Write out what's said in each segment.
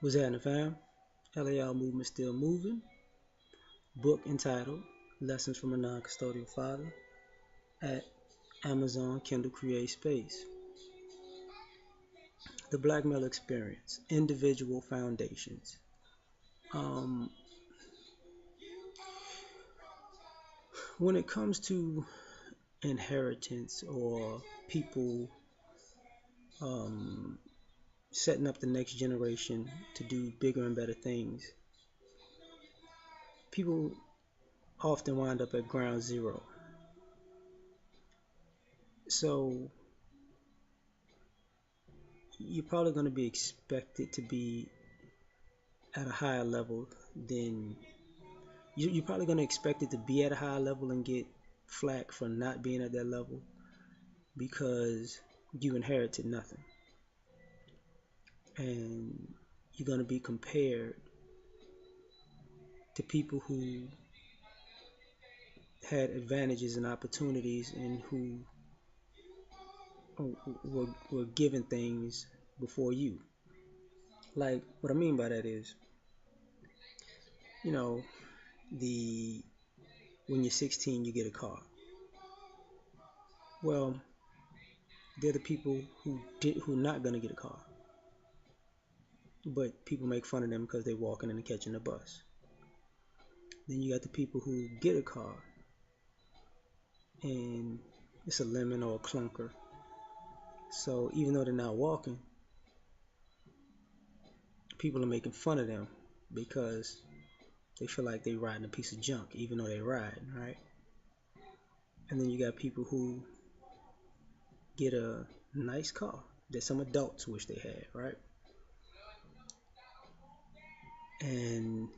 Was that in the fam? L.A.R movement still moving. Book entitled Lessons from a Non-Custodial Father at Amazon Kindle Create Space. The Black Male Experience, Individual Foundations. Um, when it comes to inheritance or people um, setting up the next generation to do bigger and better things, people often wind up at ground zero. So you're probably going to be expected to be at a higher level than you're probably going to expect it to be at a higher level and get flack for not being at that level because you inherited nothing, and you're going to be compared to people who had advantages and opportunities and who were given things before you. Like, what I mean by that is, you know, the when you're 16 you get a car. Well, they're the people who not gonna get a car, but people make fun of them because they're walking and catching a bus. Then you got the people who get a car and it's a lemon or a clunker. So even though they're not walking, people are making fun of them because they feel like they're riding a piece of junk, even though they're riding, right? And then you got people who get a nice car that some adults wish they had, right? And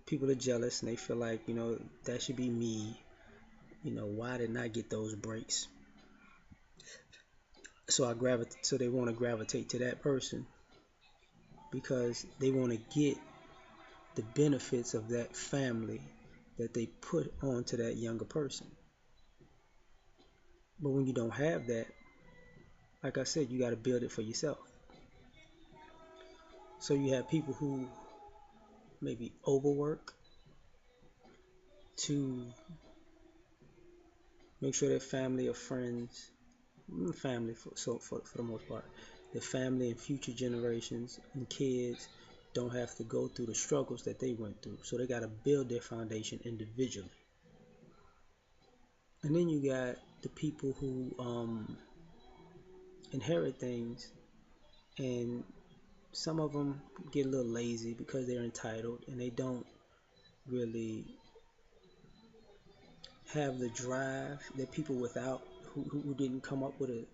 people are jealous and they feel like, that should be me. Why didn't I get those breaks? So they want to gravitate to that person because they want to get the benefits of that family that they put onto that younger person. But when you don't have that, like I said, you got to build it for yourself. So you have people who maybe overwork to make sure their family or friends, family for the most part, their family and future generations and kids don't have to go through the struggles that they went through. So they got to build their foundation individually. And then you got the people who inherit things, and some of them get a little lazy because they're entitled and they don't really have the drive that people without who didn't come up with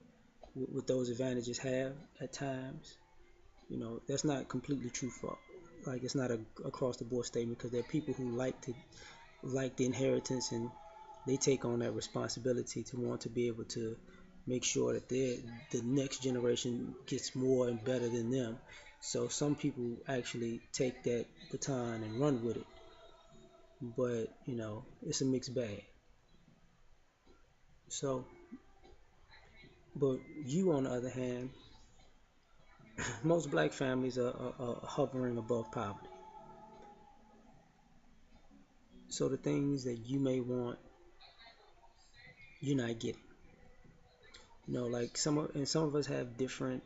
those advantages have at times. That's not completely true for, like, it's not a across the board statement, because there are people who like the inheritance, and they take on that responsibility to want to be able to make sure that the next generation gets more and better than them. So some people actually take that baton and run with it, but it's a mixed bag. So, but you, on the other hand, most black families are hovering above poverty. So the things that you may want, you're not getting. Like some of us have different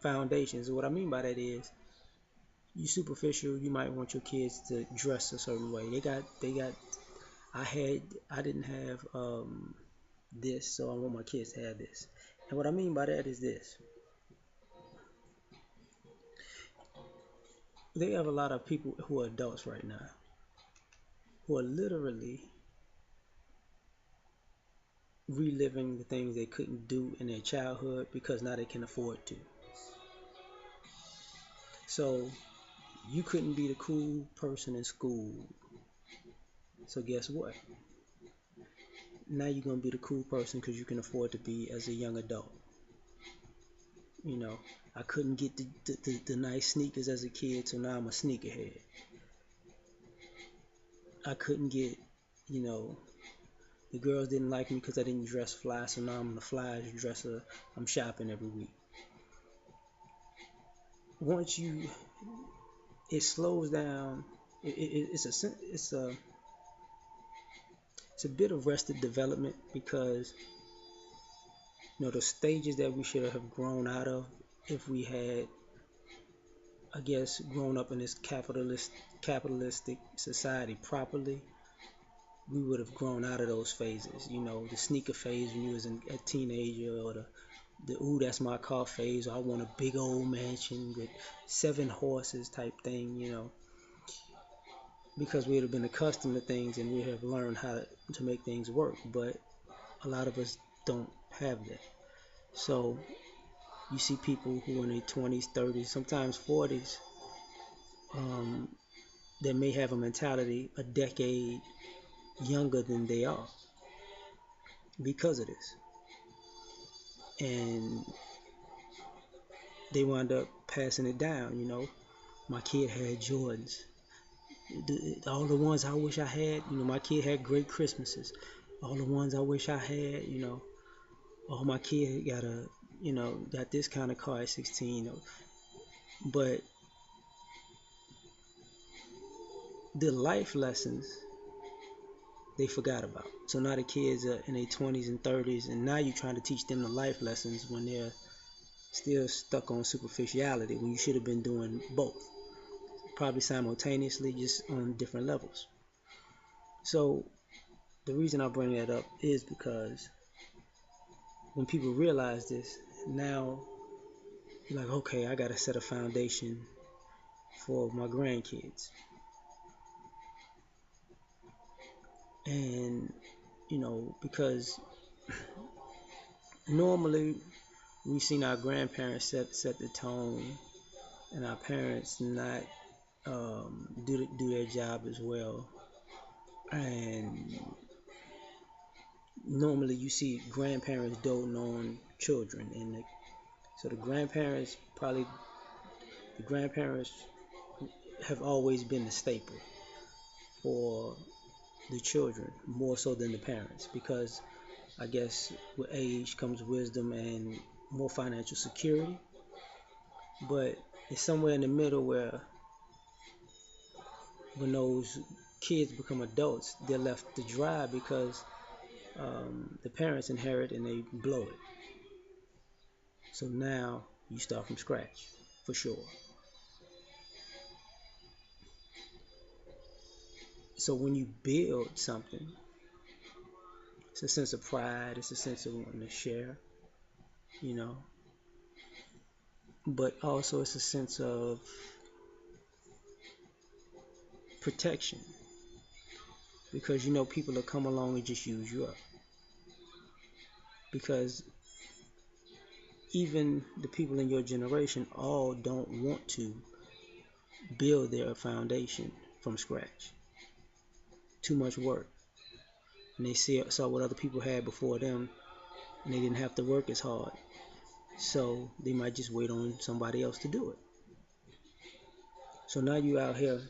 foundations. What I mean by that is, you superficial. You might want your kids to dress a certain way. They got. I didn't have this, so I want my kids to have this. And what I mean by that is this: they have a lot of people who are adults right now who are literally reliving the things they couldn't do in their childhood because now they can afford to. So you couldn't be the cool person in school. So guess what? Now you're gonna be the cool person because you can afford to be as a young adult. I couldn't get the nice sneakers as a kid, so now I'm a sneakerhead. I couldn't get, the girls didn't like me because I didn't dress fly, so now I'm the flyest dresser. I'm shopping every week. once you, it slows down. It's a bit of arrested development, because the stages that we should have grown out of, if we had, I guess, grown up in this capitalistic society properly, we would have grown out of those phases. The sneaker phase when you was a teenager, or the ooh, that's my car phase, or I want a big old mansion with 7 horses type thing. Because we would have been accustomed to things, and we have learned how to make things work. But a lot of us don't have that. So you see people who are in their 20s, 30s, sometimes 40s, that may have a mentality a decade younger than they are because of this. And they wind up passing it down. My kid had Jordans. All the ones I wish I had. My kid had great Christmases. All the ones I wish I had. Oh, my kid got this kind of car at 16. But the life lessons they forgot about. So now the kids are in their 20s and 30s, and now you're trying to teach them the life lessons when they're still stuck on superficiality, when you should have been doing both, probably simultaneously, just on different levels. So the reason I bring that up is because when people realize this, now you're like, okay, I gotta set a foundation for my grandkids. And because normally we've seen our grandparents set the tone, and our parents not do their job as well. And normally you see grandparents doting on children, and so the grandparents have always been the staple for the children, more so than the parents, because I guess with age comes wisdom and more financial security. But it's somewhere in the middle where, when those kids become adults, they're left to dry, because the parents inherit and they blow it. So now you start from scratch, for sure. So when you build something, it's a sense of pride, it's a sense of wanting to share, you know, but also it's a sense of protection, because people will come along and just use you up. Because even the people in your generation all don't want to build their foundation from scratch. Too much work. And they saw what other people had before them, and they didn't have to work as hard. So they might just wait on somebody else to do it. So now you out here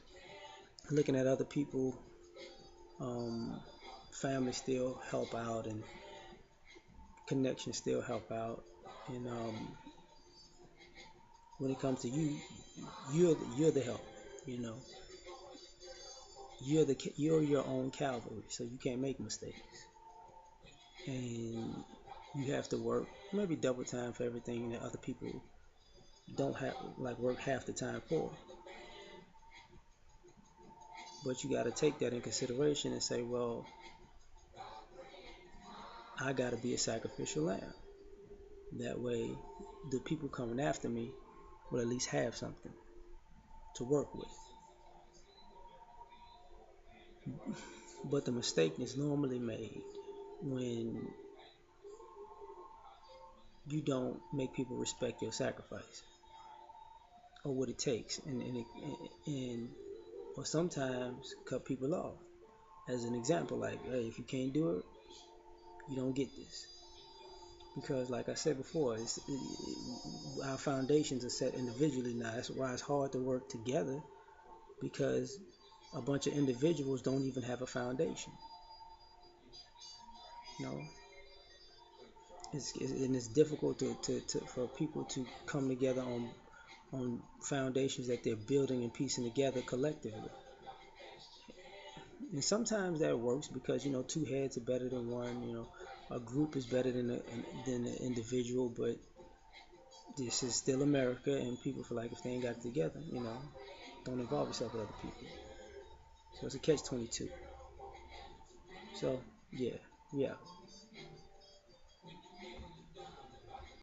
looking at other people, family still help out, and connections still help out. And when it comes to you, you're the help. You know, you're your own cavalry, so you can't make mistakes. And you have to work maybe double time for everything that other people don't have, like work half the time for. But you got to take that in consideration and say, well, I got to be a sacrificial lamb. That way, the people coming after me will at least have something to work with. But the mistake is normally made when you don't make people respect your sacrifice or what it takes, and or sometimes cut people off. As an example, like, hey, if you can't do it, you don't get this. Because, like I said before, our foundations are set individually now. That's why it's hard to work together, because a bunch of individuals don't even have a foundation. You know, and it's difficult for people to come together on foundations that they're building and piecing together collectively. And sometimes that works because two heads are better than one. A group is better than an individual. But this is still America, and people feel like if they ain't got it together, don't involve yourself with other people. So it's a catch 22. So yeah, yeah.